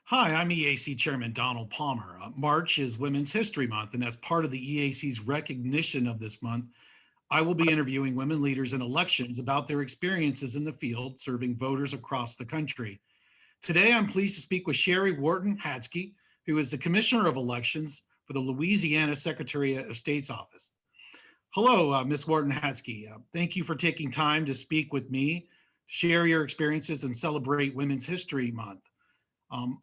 Hi, I'm EAC Chairman Donald Palmer. March is Women's History Month, and as part of the EAC's recognition of this month, I will be interviewing women leaders in elections about their experiences in the field serving voters across the country. Today, I'm pleased to speak with Sherry Wharton Hadsky, who is the Commissioner of Elections for the Louisiana Secretary of State's office. Hello, Ms. Wharton Hadsky. Thank you for taking time to speak with me, share your experiences, and celebrate Women's History Month.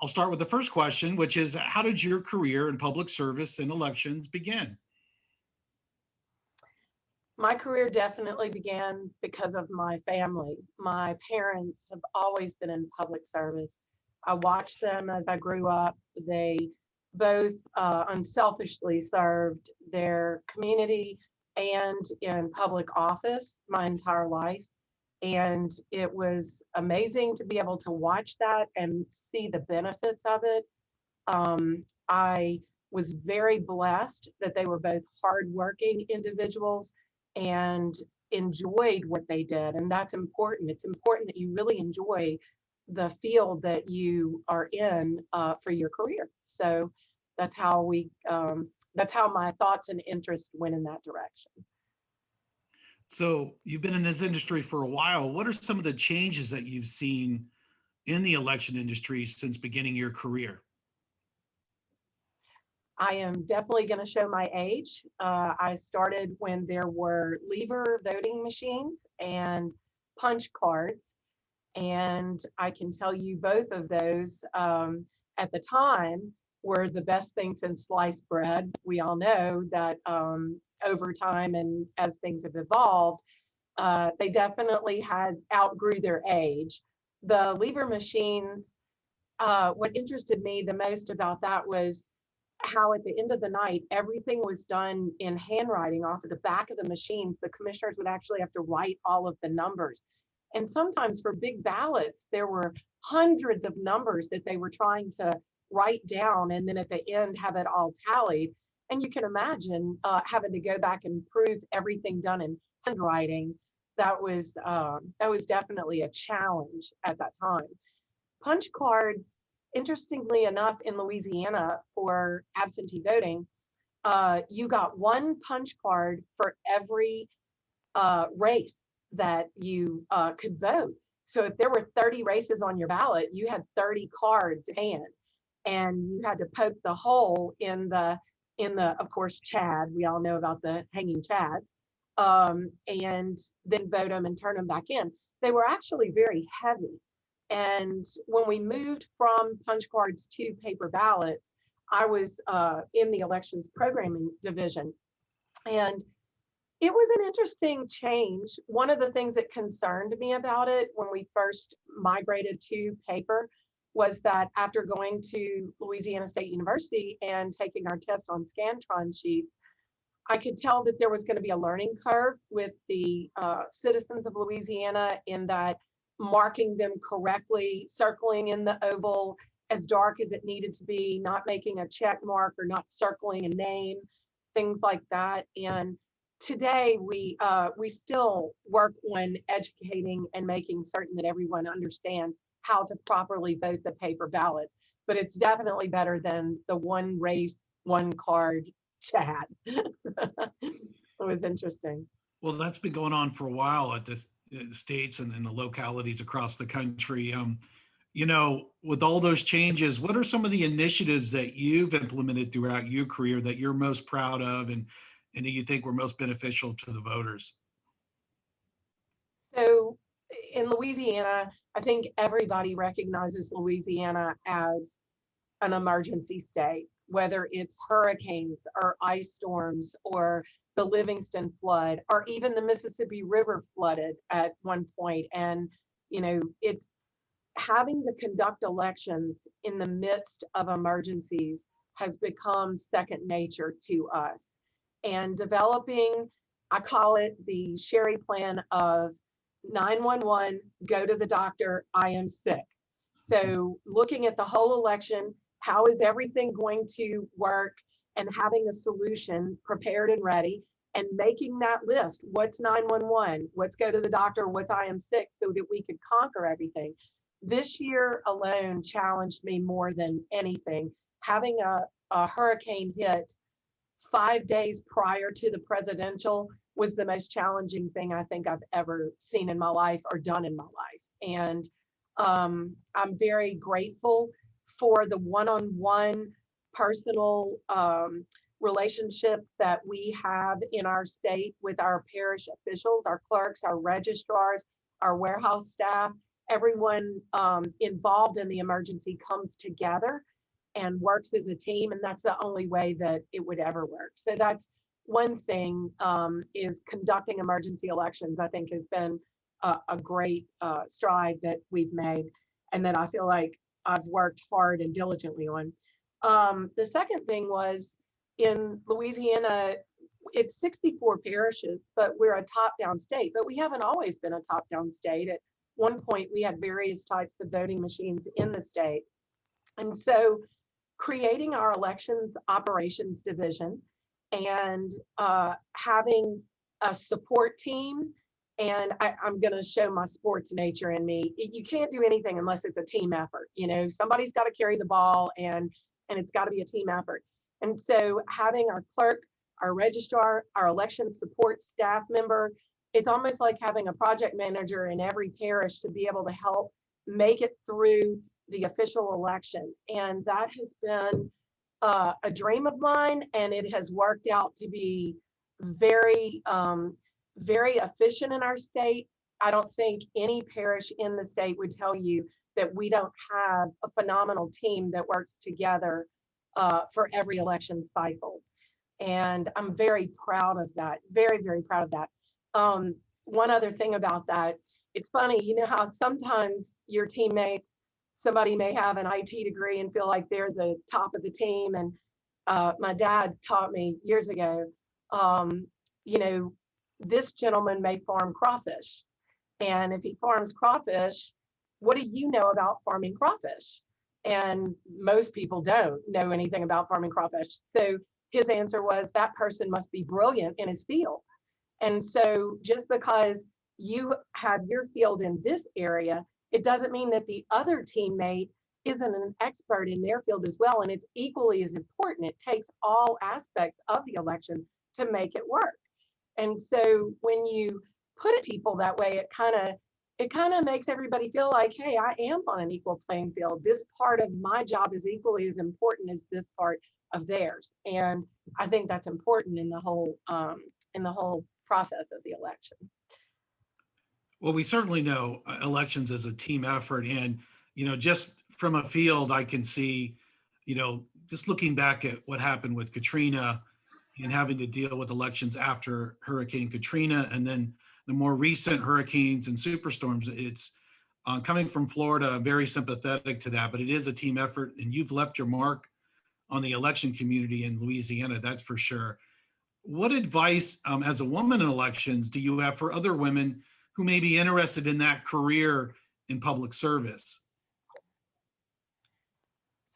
I'll start with the first question, which is how did your career in public service and elections begin? My career definitely began because of my family. My parents have always been in public service. I watched them as I grew up. They both unselfishly served their community and in public office my entire life. And it was amazing to be able to watch that and see the benefits of it. I was very blessed that they were both hardworking individuals and enjoyed what they did. And that's important. It's important that you really enjoy the field that you are in for your career. So that's how that's how my thoughts and interests went in that direction. So, you've been in this industry for a while. What are some of the changes that you've seen in the election industry since beginning your career? I am definitely going to show my age. I started when there were lever voting machines and punch cards. And I can tell you both of those at the time were the best thing since sliced bread. We all know that over time and as things have evolved, they definitely had outgrew their age. The lever machines, what interested me the most about that was how at the end of the night, everything was done in handwriting off of the back of the machines. The commissioners would actually have to write all of the numbers. And sometimes for big ballots, there were hundreds of numbers that they were trying to write down and then at the end have it all tallied. And you can imagine having to go back and prove everything done in handwriting. That was definitely a challenge at that time. Punch cards, interestingly enough, in Louisiana for absentee voting, you got one punch card for every race that you could vote. So if there were 30 races on your ballot, you had 30 cards in hand, and you had to poke the hole in the of course Chad. We all know about the hanging Chads, and then vote them and turn them back in. They were actually very heavy, and when we moved from punch cards to paper ballots, I was in the elections programming division. And it was an interesting change. One of the things that concerned me about it when we first migrated to paper was that after going to Louisiana State University and taking our test on Scantron sheets, I could tell that there was going to be a learning curve with the citizens of Louisiana in that marking them correctly, circling in the oval as dark as it needed to be, not making a check mark or not circling a name, things like that. And today we still work on educating and making certain that everyone understands how to properly vote the paper ballots. But it's definitely better than the one race, one card chat. It was interesting. Well, that's been going on for a while at the states and the localities across the country. With all those changes, what are some of the initiatives that you've implemented throughout your career that you're most proud of and that you think were most beneficial to the voters? So in Louisiana, I think everybody recognizes Louisiana as an emergency state, whether it's hurricanes or ice storms or the Livingston flood or even the Mississippi River flooded at one point. And, it's having to conduct elections in the midst of emergencies has become second nature to us. And developing, I call it the Sherry plan of 911, go to the doctor, I am sick. So looking at the whole election, how is everything going to work and having a solution prepared and ready and making that list. What's 911? Let's go to the doctor. What's I am sick so that we could conquer everything. This year alone challenged me more than anything. Having a hurricane hit 5 days prior to the presidential was the most challenging thing I think I've ever seen in my life or done in my life. And I'm very grateful for the one-on-one personal relationships that we have in our state with our parish officials, our clerks, our registrars, our warehouse staff. Everyone involved in the emergency comes together and works as a team, and that's the only way that it would ever work. So that's one thing, is conducting emergency elections, I think has been a great stride that we've made, and that I feel like I've worked hard and diligently on. The second thing was in Louisiana, it's 64 parishes, but we're a top-down state, but we haven't always been a top-down state. At one point, we had various types of voting machines in the state. And so creating our elections operations division and having a support team. And I'm going to show my sports nature in me. You can't do anything unless it's a team effort. You know, somebody's got to carry the ball, and it's got to be a team effort. And so having our clerk, our registrar, our election support staff member, it's almost like having a project manager in every parish to be able to help make it through the official election. And that has been a dream of mine, and it has worked out to be very, very efficient in our state. I don't think any parish in the state would tell you that we don't have a phenomenal team that works together for every election cycle. And I'm very proud of that, very, very proud of that. One other thing about that, it's funny, you know how sometimes your teammates, somebody may have an IT degree and feel like they're the top of the team. And my dad taught me years ago, you know, this gentleman may farm crawfish. And if he farms crawfish, what do you know about farming crawfish? And most people don't know anything about farming crawfish. So his answer was that person must be brilliant in his field. And so just because you have your field in this area, it doesn't mean that the other teammate isn't an expert in their field as well. And it's equally as important. It takes all aspects of the election to make it work. And so when you put it people that way, it kind of makes everybody feel like, hey, I am on an equal playing field. This part of my job is equally as important as this part of theirs. And I think that's important in the whole process of the election. Well, we certainly know elections as a team effort. And, just from a field, I can see, just looking back at what happened with Katrina and having to deal with elections after Hurricane Katrina, and then the more recent hurricanes and superstorms, it's coming from Florida, I'm very sympathetic to that, but it is a team effort, and you've left your mark on the election community in Louisiana, that's for sure. What advice, as a woman in elections, do you have for other women who may be interested in that career in public service?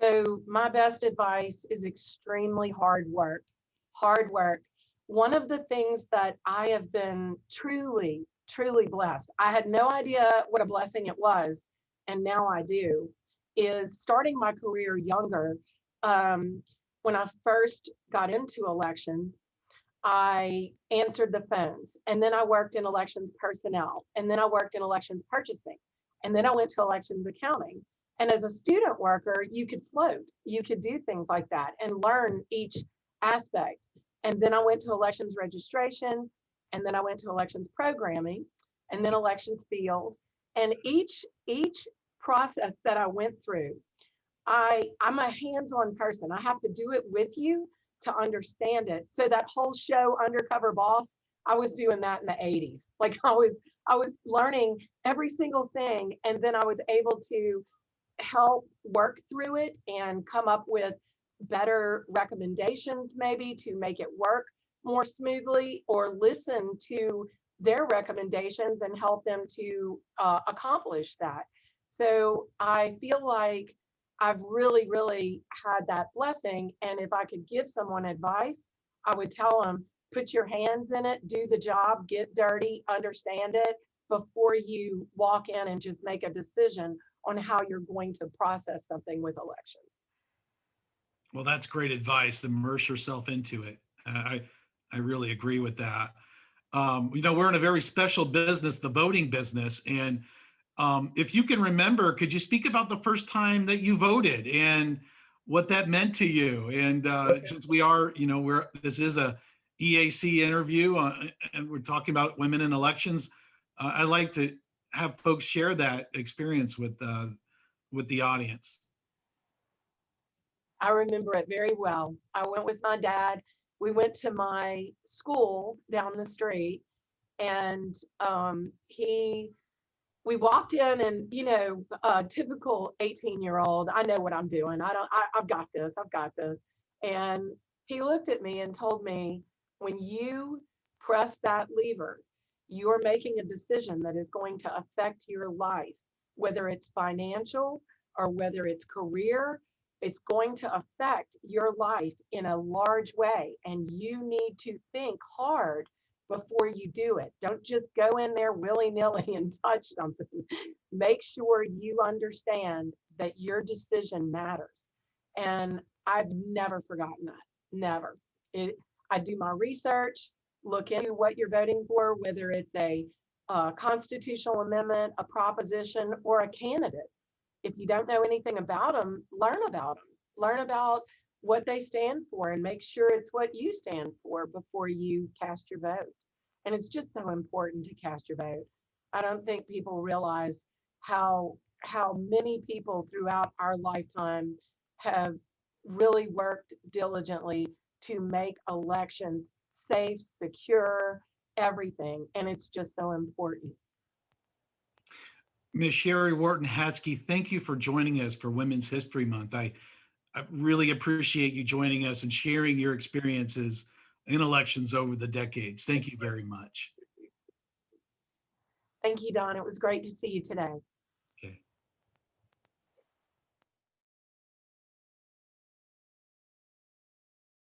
So my best advice is extremely hard work. Hard work. One of the things that I have been truly, truly blessed, I had no idea what a blessing it was, and now I do, is starting my career younger. When I first got into elections, I answered the phones, and then I worked in elections personnel, and then I worked in elections purchasing, and then I went to elections accounting. And as a student worker, you could float, you could do things like that and learn each aspect. And then I went to elections registration, and then I went to elections programming, and then elections field. And each process that I went through, I'm a hands-on person. I have to do it with you to understand it. So that whole show, Undercover Boss, I was doing that in the 80s. Like I was learning every single thing, and then I was able to help work through it and come up with better recommendations, maybe to make it work more smoothly, or listen to their recommendations and help them to accomplish that. So I feel like I've really, really had that blessing. And if I could give someone advice, I would tell them, put your hands in it, do the job, get dirty, understand it, before you walk in and just make a decision on how you're going to process something with elections. Well, that's great advice. Immerse yourself into it. I really agree with that. We're in a very special business, the voting business. And if you can remember, could you speak about the first time that you voted and what that meant to you? And since we are, this is a EAC interview and we're talking about women in elections, I'd like to have folks share that experience with the audience. I remember it very well. I went with my dad. We went to my school down the street, and we walked in, and typical 18-year-old, I know what I'm doing. I've got this. I've got this. And he looked at me and told me, when you press that lever, you're making a decision that is going to affect your life, whether it's financial or whether it's career. It's going to affect your life in a large way, and you need to think hard before you do it. Don't just go in there willy-nilly and touch something. Make sure you understand that your decision matters. And I've never forgotten that. Never. I do my research, look into what you're voting for, whether it's a constitutional amendment, a proposition, or a candidate. If you don't know anything about them, learn about them. Learn about what they stand for and make sure it's what you stand for before you cast your vote. And it's just so important to cast your vote. I don't think people realize how many people throughout our lifetime have really worked diligently to make elections safe, secure, everything. And it's just so important. Ms. Sherry Wharton Hatsky, thank you for joining us for Women's History Month. I really appreciate you joining us and sharing your experiences in elections over the decades. Thank you very much. Thank you, Don. It was great to see you today.